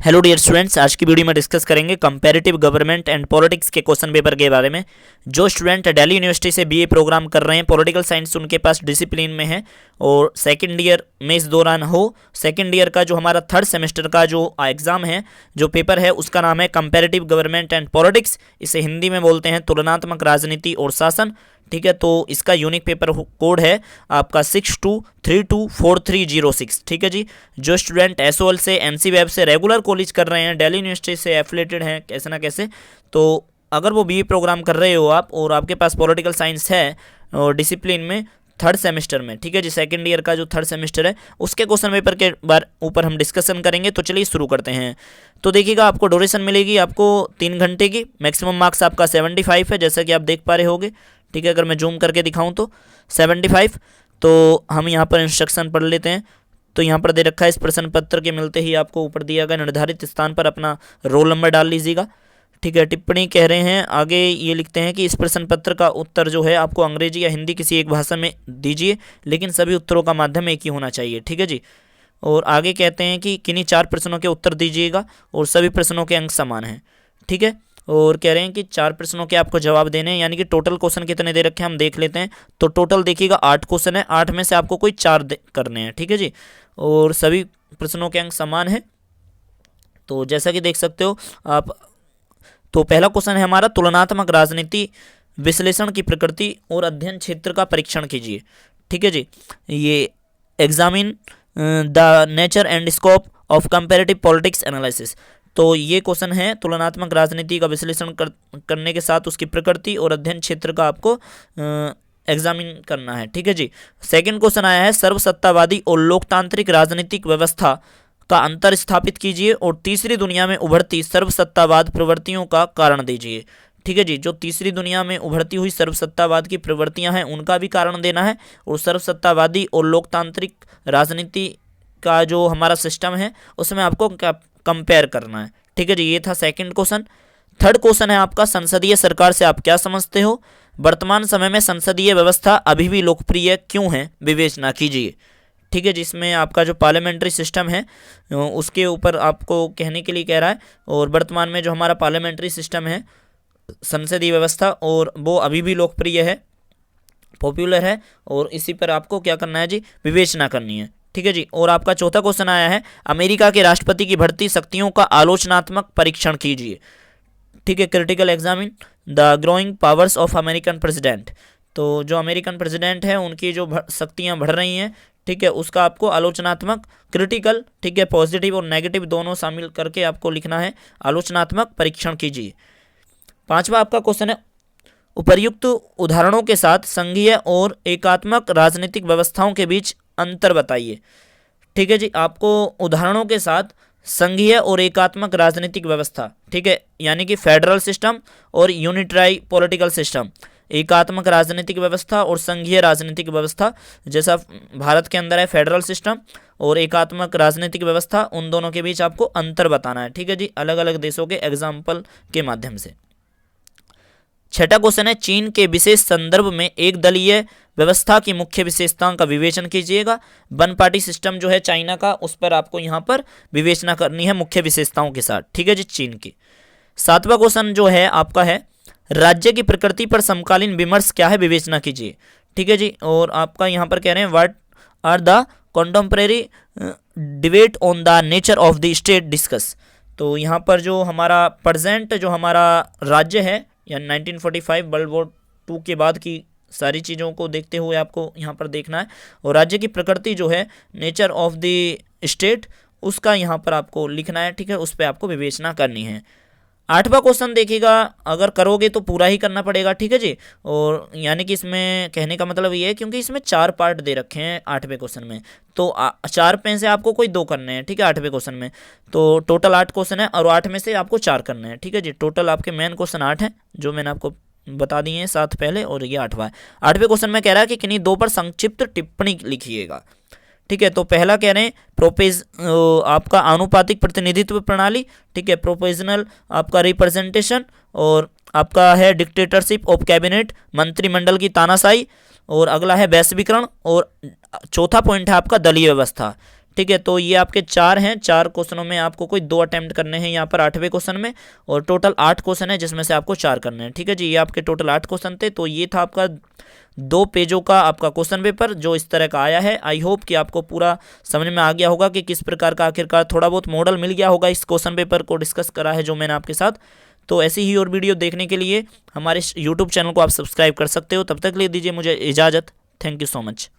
Hello dear students, आज की video में डिस्कस करेंगे कंपैरेटिव गवर्नमेंट एंड पॉलिटिक्स के क्वेश्चन पेपर के बारे में। जो स्टूडेंट दिल्ली यूनिवर्सिटी से बीए प्रोग्राम कर रहे हैं, पॉलिटिकल साइंस उनके पास डिसिप्लिन में है और सेकंड ईयर में इस दौरान हो, सेकंड ईयर का जो हमारा थर्ड सेमेस्टर का जो एग्ज़ाम है, जो पेपर है, उसका नाम है कंपैरेटिव गवर्नमेंट एंड पॉलिटिक्स। इसे हिंदी में बोलते हैं तुलनात्मक राजनीति और शासन। ठीक है, तो इसका यूनिक पेपर कोड है आपका 62324306। ठीक है जी। जो स्टूडेंट एसओएल से, एनसी वेब से रेगुलर कॉलेज कर रहे हैं, दिल्ली यूनिवर्सिटी से एफिलेटेड हैं कैसे ना कैसे, तो अगर वो बीए प्रोग्राम कर रहे हो आप और आपके पास पॉलिटिकल साइंस है और डिसिप्लिन में थर्ड सेमेस्टर में, ठीक है जी, सेकंड ईयर का जो थर्ड सेमेस्टर है उसके क्वेश्चन पेपर के ऊपर हम डिस्कशन करेंगे। तो चलिए शुरू करते हैं। तो देखिएगा, आपको ड्यूरेशन मिलेगी आपको 3 घंटे की। मैक्सिमम मार्क्स आपका 75 है, जैसा कि आप देख पा रहे होगे। ठीक है, अगर मैं जूम करके दिखाऊं तो 75। तो हम यहाँ पर इंस्ट्रक्शन पढ़ लेते हैं। तो यहाँ पर दे रखा है, इस प्रश्न पत्र के मिलते ही आपको ऊपर दिया गया निर्धारित स्थान पर अपना रोल नंबर डाल लीजिएगा। ठीक है, टिप्पणी कह रहे हैं आगे ये लिखते हैं कि इस प्रश्न पत्र का उत्तर जो है आपको अंग्रेजी या हिंदी किसी एक भाषा में दीजिए, लेकिन सभी उत्तरों का माध्यम एक ही होना चाहिए। ठीक है जी। और आगे कहते हैं कि किन्हीं 4 प्रश्नों के उत्तर दीजिएगा और सभी प्रश्नों के अंक समान हैं। ठीक है, और कह रहे हैं कि 4 प्रश्नों के आपको जवाब देने हैं, यानी कि टोटल क्वेश्चन कितने दे रखे हैं हम देख लेते हैं। तो टोटल देखिएगा 8 क्वेश्चन है, 8 में से आपको कोई 4 करने हैं। ठीक है जी, और सभी प्रश्नों के अंक समान है। तो जैसा कि देख सकते हो आप, तो पहला क्वेश्चन है हमारा, तुलनात्मक राजनीति विश्लेषण की प्रकृति और अध्ययन क्षेत्र का परीक्षण कीजिए। ठीक है जी, ये examine the nature and scope of comparative politics analysis. तो ये क्वेश्चन है तुलनात्मक राजनीति का विश्लेषण करने के साथ उसकी प्रकृति और अध्ययन क्षेत्र का आपको एग्जामिन करना है। ठीक है जी। सेकंड क्वेश्चन आया है, सर्वसत्तावादी और लोकतांत्रिक राजनीतिक व्यवस्था का अंतर स्थापित कीजिए और तीसरी दुनिया में उभरती सर्वसत्तावाद प्रवृत्तियों का कारण दीजिए। ठीक है जी, जो तीसरी दुनिया में उभरती हुई सर्वसत्तावाद की प्रवृत्तियां हैं उनका भी कारण देना है, और सर्वसत्तावादी और लोकतांत्रिक राजनीति का जो हमारा सिस्टम है उसमें आपको कंपेयर करना है। ठीक है जी, ये था सेकंड क्वेश्चन। थर्ड क्वेश्चन है आपका, संसदीय सरकार से आप क्या समझते हो? वर्तमान समय में संसदीय व्यवस्था अभी भी लोकप्रिय क्यों है? विवेचना कीजिए। ठीक है, जिसमें आपका जो पार्लियामेंट्री सिस्टम है उसके ऊपर आपको कहने के लिए कह रहा है, और वर्तमान में जो हमारा पार्लियामेंट्री सिस्टम है, संसदीय व्यवस्था, और वो अभी भी लोकप्रिय है, पॉपुलर है, और इसी पर आपको क्या करना है जी? विवेचना करनी है। ठीक है जी। और आपका चौथा क्वेश्चन आया है, अमेरिका के राष्ट्रपति की बढ़ती शक्तियों का आलोचनात्मक परीक्षण कीजिए। ठीक है, critical examine the growing powers of American president. तो जो अमेरिकन प्रेसिडेंट है उनकी जो शक्तियां बढ़ रही हैं, ठीक है, उसका आपको आलोचनात्मक, क्रिटिकल, ठीक है, पॉजिटिव और नेगेटिव दोनों शामिल करके आपको लिखना है, आलोचनात्मक परीक्षण कीजिए। पांचवा आपका क्वेश्चन है, उपर्युक्त उदाहरणों के साथ संघीय और एकात्मक राजनीतिक व्यवस्थाओं के बीच अंतर बताइए। ठीक है जी, आपको उदाहरणों के साथ संघीय और एकात्मक राजनीतिक व्यवस्था, ठीक है, यानी कि फेडरल सिस्टम और यूनिटरी पॉलिटिकल सिस्टम, एकात्मक राजनीतिक व्यवस्था और संघीय राजनीतिक व्यवस्था, जैसा भारत के अंदर है फेडरल सिस्टम और एकात्मक राजनीतिक व्यवस्था, उन दोनों के बीच आपको अंतर बताना है। ठीक है जी, अलग अलग देशों के एग्जाम्पल के माध्यम से। छठा क्वेश्चन है, चीन के विशेष संदर्भ में एक दलीय व्यवस्था की मुख्य विशेषताओं का विवेचन कीजिएगा। वन पार्टी सिस्टम जो है चाइना का, उस पर आपको यहाँ पर विवेचना करनी है मुख्य विशेषताओं के साथ। ठीक है जी, चीन की। सातवां क्वेश्चन जो है आपका है, राज्य की प्रकृति पर समकालीन विमर्श क्या है? विवेचना कीजिए। ठीक है जी, और आपका यहाँ पर कह रहे हैं, what are the contemporary debate on the nature of the state discuss. तो यहाँ पर जो हमारा प्रेजेंट जो हमारा राज्य है, या 1945 वर्ल्ड वॉर 2 के बाद की सारी चीज़ों को देखते हुए आपको यहाँ पर देखना है, और राज्य की प्रकृति जो है, नेचर ऑफ द स्टेट, उसका यहाँ पर आपको लिखना है। ठीक है, उस पर आपको विवेचना करनी है। आठवां क्वेश्चन देखिएगा, अगर करोगे तो पूरा ही करना पड़ेगा। ठीक है जी, और यानी कि इसमें कहने का मतलब ये है, क्योंकि इसमें 4 पार्ट दे रखे हैं 8वें क्वेश्चन में, तो 4 में से आपको कोई 2 करने हैं। ठीक है, 8वें क्वेश्चन में तो टोटल 8 क्वेश्चन है, और 8 में से आपको 4 करने हैं। ठीक है जी, टोटल आपके मेन क्वेश्चन 8 हैं, जो मैंने आपको बता दिए हैं 7 पहले, और ये 8वां है। 8वें क्वेश्चन में कह रहा है कि किन्हीं 2 पर संक्षिप्त टिप्पणी लिखिएगा। ठीक है, तो पहला कह रहे हैं आपका आनुपातिक प्रतिनिधित्व प्रणाली, ठीक है, प्रोपोर्शनल आपका रिप्रेजेंटेशन, और आपका है डिक्टेटरशिप ऑफ कैबिनेट, मंत्रिमंडल की तानाशाही, और अगला है वैश्वीकरण, और चौथा पॉइंट है आपका दलीय व्यवस्था। ठीक है। तो ये आपके 4 हैं, 4 क्वेश्चनों में आपको कोई 2 अटेम्प्ट करने हैं यहाँ पर 8वें क्वेश्चन में, और टोटल 8 क्वेश्चन है जिसमें से आपको 4 करने हैं। ठीक है जी, ये आपके टोटल 8 क्वेश्चन थे। तो ये था आपका 2 पेजों का आपका क्वेश्चन पेपर जो इस तरह का आया है। आई होप कि आपको पूरा समझ में आ गया होगा कि किस प्रकार का आखिरकार थोड़ा बहुत मॉडल मिल गया होगा इस क्वेश्चन पेपर को डिस्कस करा है जो मैंने आपके साथ। तो ऐसी ही और वीडियो देखने के लिए हमारे यूट्यूब चैनल को आप सब्सक्राइब कर सकते हो। तब तक ले दीजिए मुझे इजाज़त। Thank you so much.